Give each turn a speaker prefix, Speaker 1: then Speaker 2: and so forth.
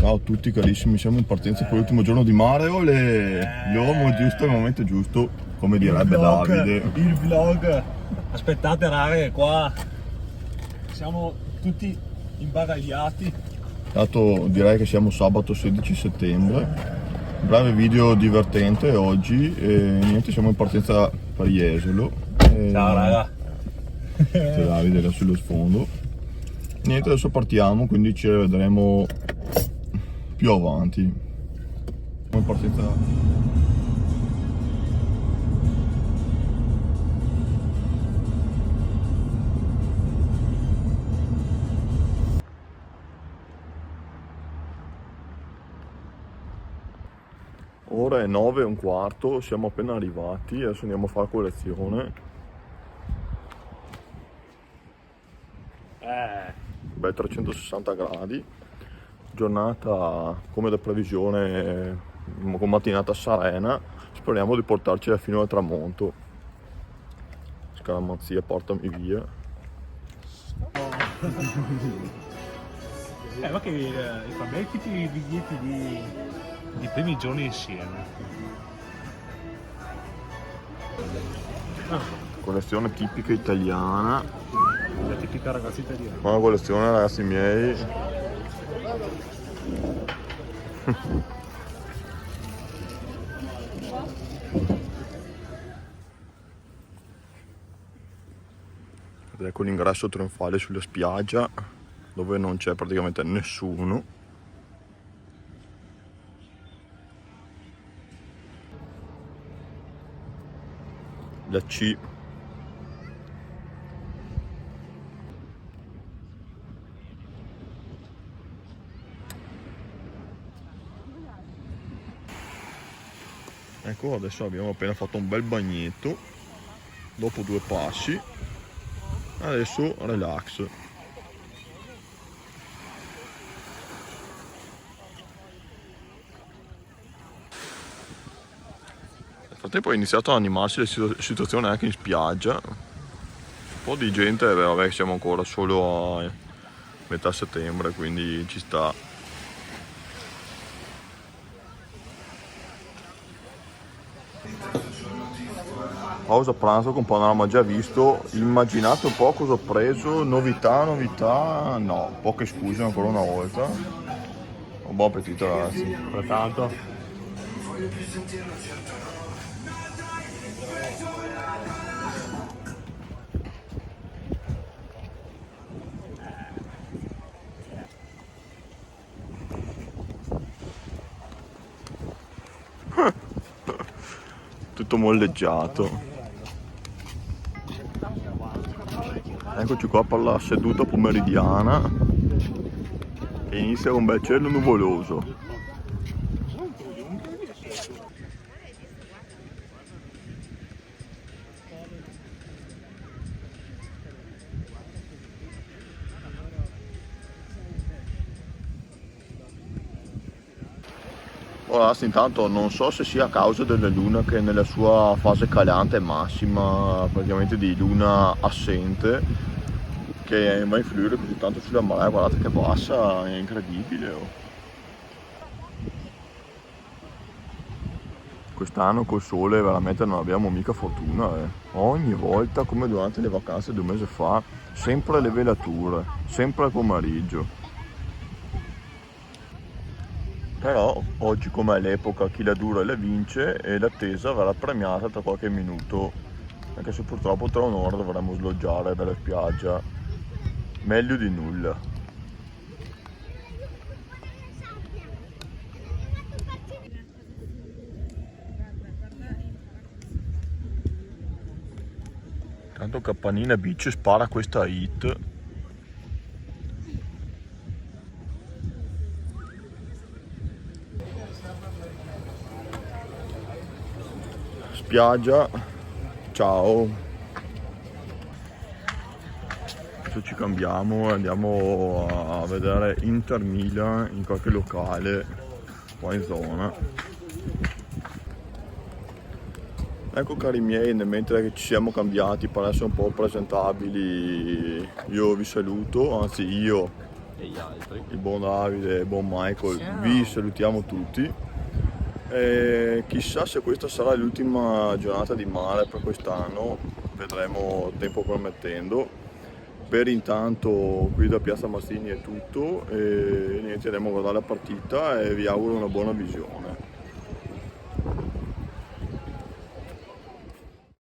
Speaker 1: Ciao a tutti carissimi, siamo in partenza per l'ultimo giorno di mare. L'uomo giusto al momento giusto, come direbbe Davide.
Speaker 2: Il vlog. Aspettate ragazzi, qua siamo tutti imbaragliati.
Speaker 1: Tanto direi che siamo sabato 16 settembre. Breve video divertente oggi e niente, siamo in partenza per Jesolo.
Speaker 2: Ciao raga.
Speaker 1: C'è Davide là sullo sfondo. Niente, adesso partiamo, quindi ci vedremo più avanti. Siamo in partenza. Ora è 9:15, siamo appena arrivati, adesso andiamo a fare colazione. Beh, 360 gradi, giornata come da previsione, con mattinata serena, speriamo di portarcela fino al tramonto. Scaramanzia, portami via.
Speaker 2: Ma che fa bene tutti i biglietti di primi giorni insieme.
Speaker 1: Colazione tipica italiana.
Speaker 2: La tipica ragazza italiana.
Speaker 1: Buona colazione ragazzi miei. Ed ecco l'ingresso trionfale sulla spiaggia, dove non c'è praticamente nessuno. La C. Ecco, adesso abbiamo appena fatto un bel bagnetto, dopo 2 passi, adesso relax. Nel frattempo è iniziato ad animarsi la situazione anche in spiaggia, un po' di gente, vabbè siamo ancora solo a metà settembre, quindi ci sta. Pausa pranzo con panorama già visto, immaginate un po' cosa ho preso, novità, no, poche scuse ancora una volta. Buon appetito ragazzi.
Speaker 2: Pertanto.
Speaker 1: Tutto molleggiato. Eccoci qua per la seduta pomeridiana che inizia con un bel cielo nuvoloso. Ora, intanto non so se sia a causa della luna che nella sua fase calante massima, praticamente di luna assente, che va a influire così tanto sulla marea. Guardate che bassa, è incredibile. Quest'anno col sole veramente non abbiamo mica fortuna. Ogni volta, come durante le vacanze 2 mesi fa, sempre le velature, sempre al pomeriggio. Però oggi, come è l'epoca, chi la dura la vince e l'attesa verrà premiata tra qualche minuto, anche se purtroppo tra un'ora dovremo sloggiare dalla spiaggia. Meglio di nulla. Tanto Capannina Beach spara questa hit. Spiaggia, ciao. Adesso ci cambiamo e andiamo a vedere Inter Milan in qualche locale qua in zona. Ecco cari miei, mentre che ci siamo cambiati per essere un po' presentabili, io vi saluto, anzi io
Speaker 3: e gli altri.
Speaker 1: il buon Davide e il buon Michael,
Speaker 3: Ciao.
Speaker 1: vi salutiamo tutti. E chissà se questa sarà l'ultima giornata di mare per quest'anno, vedremo tempo permettendo. Per intanto qui da Piazza Mazzini è tutto e niente, andiamo a guardare la partita e vi auguro una buona visione.